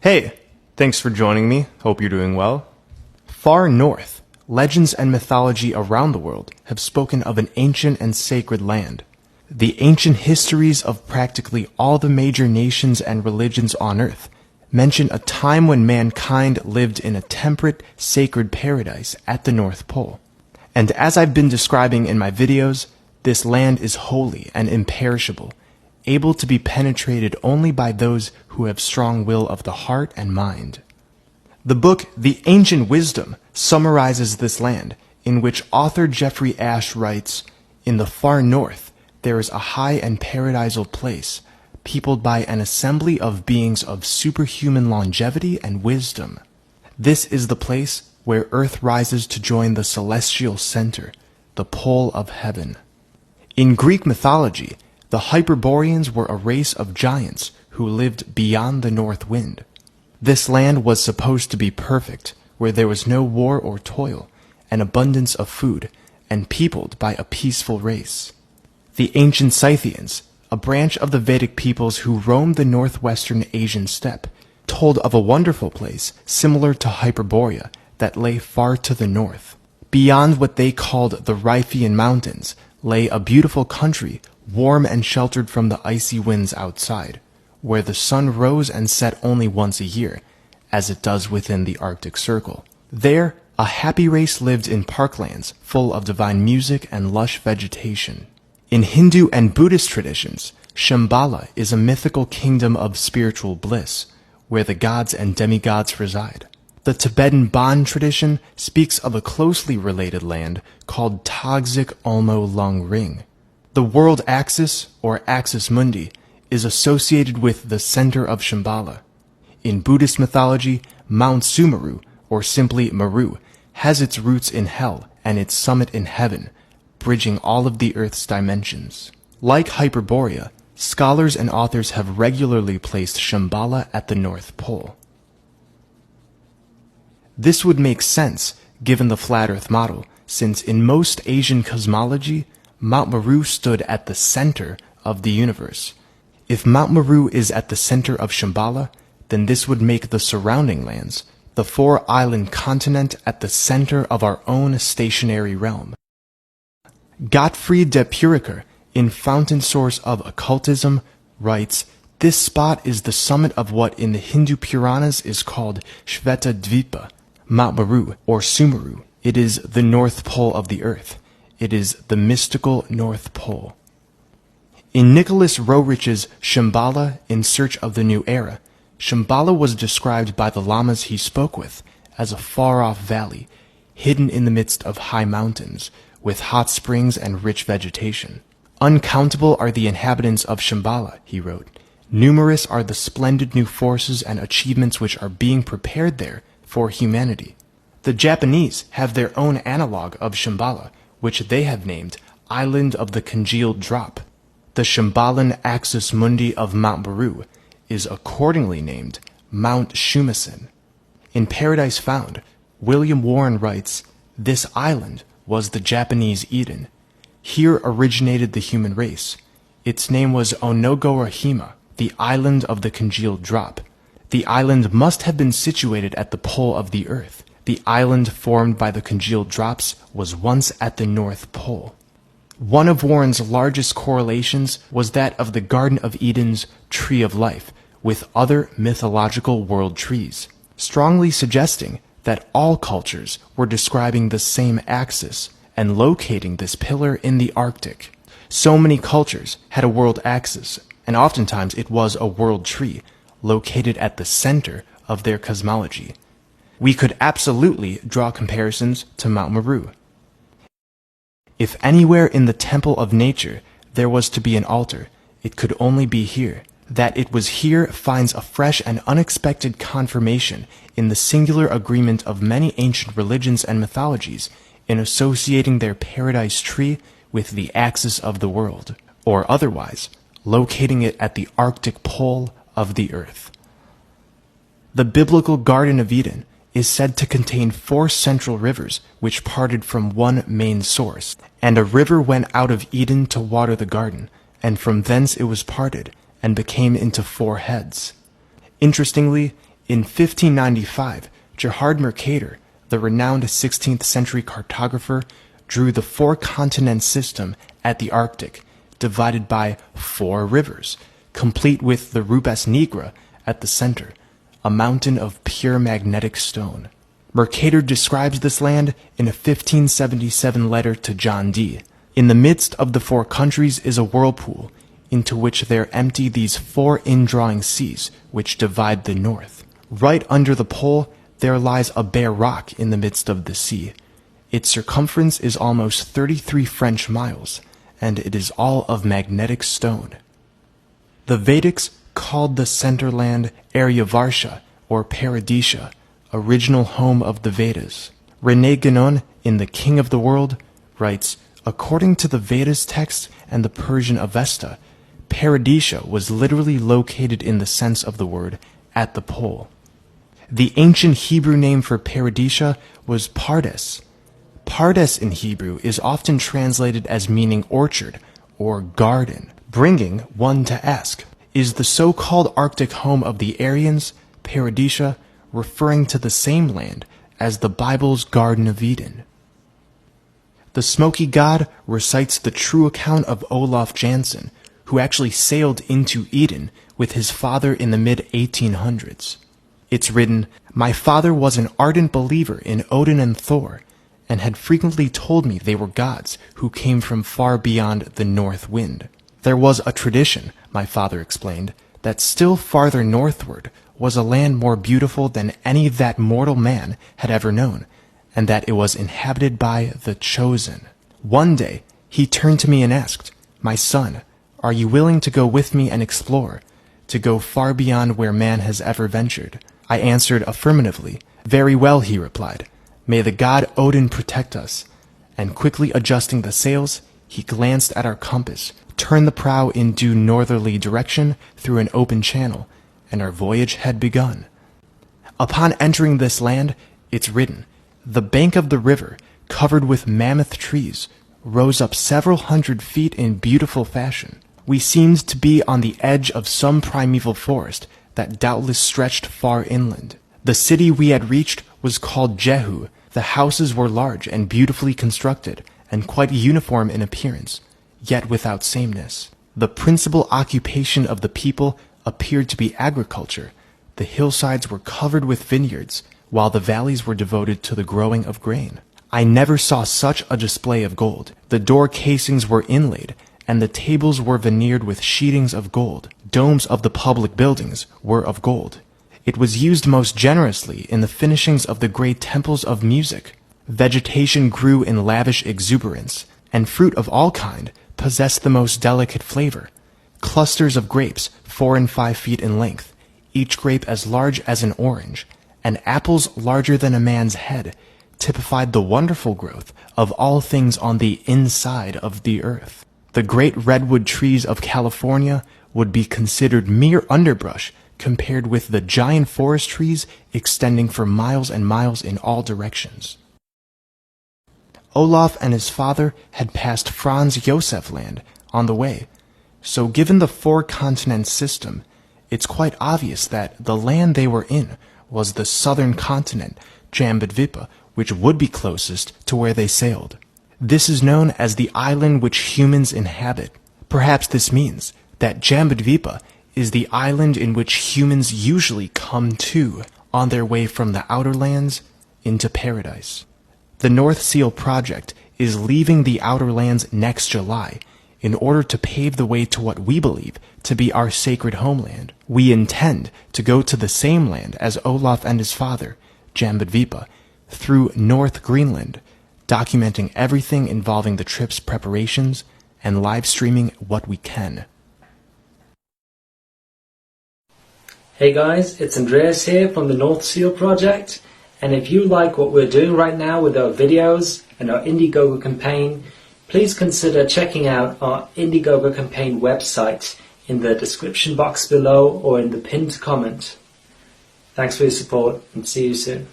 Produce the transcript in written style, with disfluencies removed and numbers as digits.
Hey, thanks for joining me. Hope you're doing well. Far north, legends and mythology around the world have spoken of an ancient and sacred land. The ancient histories of practically all the major nations and religions on earth mention a time when mankind lived in a temperate, sacred paradise at the North Pole. And as I've been describing in my videos, this land is holy and imperishable, able to be penetrated only by those who have strong will of the heart and mind. The book The Ancient Wisdom summarizes this land, in which author Jeffrey Ashe writes, "In the far north, there is a high and paradisal place, peopled by an assembly of beings of superhuman longevity and wisdom. This is the place where earth rises to join the celestial center, the pole of heaven." In Greek mythology, the Hyperboreans were a race of giants who lived beyond the north wind. This land was supposed to be perfect, where there was no war or toil, an abundance of food, and peopled by a peaceful race. The ancient Scythians, a branch of the Vedic peoples who roamed the northwestern Asian steppe, told of a wonderful place similar to Hyperborea that lay far to the north. Beyond what they called the Riphean Mountains lay a beautiful country, warm and sheltered from the icy winds outside, where the sun rose and set only once a year, as it does within the Arctic Circle. There, a happy race lived in parklands full of divine music and lush vegetation. In Hindu and Buddhist traditions, Shambhala is a mythical kingdom of spiritual bliss, where the gods and demigods reside. The Tibetan Bon tradition speaks of a closely related land called Tagzik Olmo Lung Ring. The world axis, or axis mundi, is associated with the center of Shambhala. In Buddhist mythology, Mount Sumeru, or simply Meru, has its roots in hell and its summit in heaven, bridging all of the earth's dimensions. Like Hyperborea, scholars and authors have regularly placed Shambhala at the North Pole. This would make sense given the flat earth model, since in most Asian cosmology, Mount Meru stood at the center of the universe. If Mount Meru is at the center of Shambhala, then this would make the surrounding lands, the four-island continent, at the center of our own stationary realm. Gottfried de Puricher, in Fountain Source of Occultism, writes, "This spot is the summit of what in the Hindu Puranas is called Shvetadvipa, Mount Meru, or Sumeru. It is the North Pole of the earth. It is the mystical North Pole." In Nicholas Roerich's Shambhala in Search of the New Era, Shambhala was described by the lamas he spoke with as a far-off valley, hidden in the midst of high mountains, with hot springs and rich vegetation. "Uncountable are the inhabitants of Shambhala," he wrote. "Numerous are the splendid new forces and achievements which are being prepared there for humanity." The Japanese have their own analog of Shambhala, which they have named Island of the Congealed Drop. The Shambhalan axis mundi of Mount Meru is accordingly named Mount Shumasen. In Paradise Found, William Warren writes, "This island was the Japanese Eden. Here originated the human race. Its name was Onogorahima, the Island of the Congealed Drop. The island must have been situated at the pole of the earth. The island formed by the congealed drops was once at the North Pole." One of Warren's largest correlations was that of the Garden of Eden's Tree of Life with other mythological world trees, strongly suggesting that all cultures were describing the same axis and locating this pillar in the Arctic. So many cultures had a world axis, and oftentimes it was a world tree located at the center of their cosmology. We could absolutely draw comparisons to Mount Meru. If anywhere in the temple of nature there was to be an altar, it could only be here. That it was here finds a fresh and unexpected confirmation in the singular agreement of many ancient religions and mythologies in associating their paradise tree with the axis of the world, or otherwise, locating it at the Arctic pole of the earth. The biblical Garden of Eden is said to contain 4 central rivers which parted from one main source, and a river went out of Eden to water the garden, and from thence it was parted, and became into 4 heads. Interestingly, In 1595, Gerhard Mercator, the renowned 16th century cartographer, drew the four-continent system at the Arctic, divided by 4 rivers, complete with the Rubas Nigra at the center, a mountain of pure magnetic stone. Mercator describes this land in a 1577 letter to John Dee. In the midst of the 4 countries is a whirlpool, into which there empty these 4 indrawing seas, which divide the north. Right under the pole there lies a bare rock in the midst of the sea. Its circumference is almost 33 French miles, and it is all of magnetic stone. The Vedics called the center land Aryavarsha, or Paradisha, original home of the Vedas. René Guénon, in The King of the World, writes, according to the Vedas text and the Persian Avesta, Paradisha was literally located in the sense of the word at the pole. The ancient Hebrew name for Paradisha was Pardes. Pardes in Hebrew is often translated as meaning orchard or garden, bringing one to ask, is the so-called Arctic home of the Aryans, Paradisha, referring to the same land as the Bible's Garden of Eden? The Smoky God recites the true account of Olaf Jansen, who actually sailed into Eden with his father in the mid-1800s. It's written, my father was an ardent believer in Odin and Thor, and had frequently told me they were gods who came from far beyond the north wind. There was a tradition, my father explained, that still farther northward was a land more beautiful than any that mortal man had ever known, and that it was inhabited by the Chosen. One day, he turned to me and asked, my son, are you willing to go with me and explore, to go far beyond where man has ever ventured? I answered affirmatively. Very well, he replied. May the god Odin protect us. And quickly adjusting the sails, he glanced at our compass, turned the prow in due northerly direction through an open channel, and our voyage had begun. Upon entering this land, it's written, the bank of the river, covered with mammoth trees, rose up several hundred feet in beautiful fashion. We seemed to be on the edge of some primeval forest that doubtless stretched far inland. The city we had reached was called Jehu. The houses were large and beautifully constructed, and quite uniform in appearance, yet without sameness. The principal occupation of the people appeared to be agriculture. The hillsides were covered with vineyards, while the valleys were devoted to the growing of grain. I never saw such a display of gold. The door casings were inlaid, and the tables were veneered with sheetings of gold. Domes of the public buildings were of gold. It was used most generously in the finishings of the great temples of music. Vegetation grew in lavish exuberance, and fruit of all kind possessed the most delicate flavor. Clusters of grapes, 4 and 5 feet in length, each grape as large as an orange, and apples larger than a man's head, typified the wonderful growth of all things on the inside of the earth. The great redwood trees of California would be considered mere underbrush compared with the giant forest trees extending for miles and miles in all directions. Olaf and his father had passed Franz Josef Land on the way, so given the 4-continent system, it's quite obvious that the land they were in was the southern continent, Jambudvipa, which would be closest to where they sailed. This is known as the island which humans inhabit. Perhaps this means that Jambudvipa is the island in which humans usually come to on their way from the outer lands into paradise. The North Seal Project is leaving the outer lands next July in order to pave the way to what we believe to be our sacred homeland. We intend to go to the same land as Olaf and his father, Jambudvipa, through North Greenland, documenting everything involving the trip's preparations and live streaming what we can. Hey guys, it's Andreas here from the North Seal Project, and if you like what we're doing right now with our videos and our Indiegogo campaign, please consider checking out our Indiegogo campaign website in the description box below or in the pinned comment. Thanks for your support and see you soon.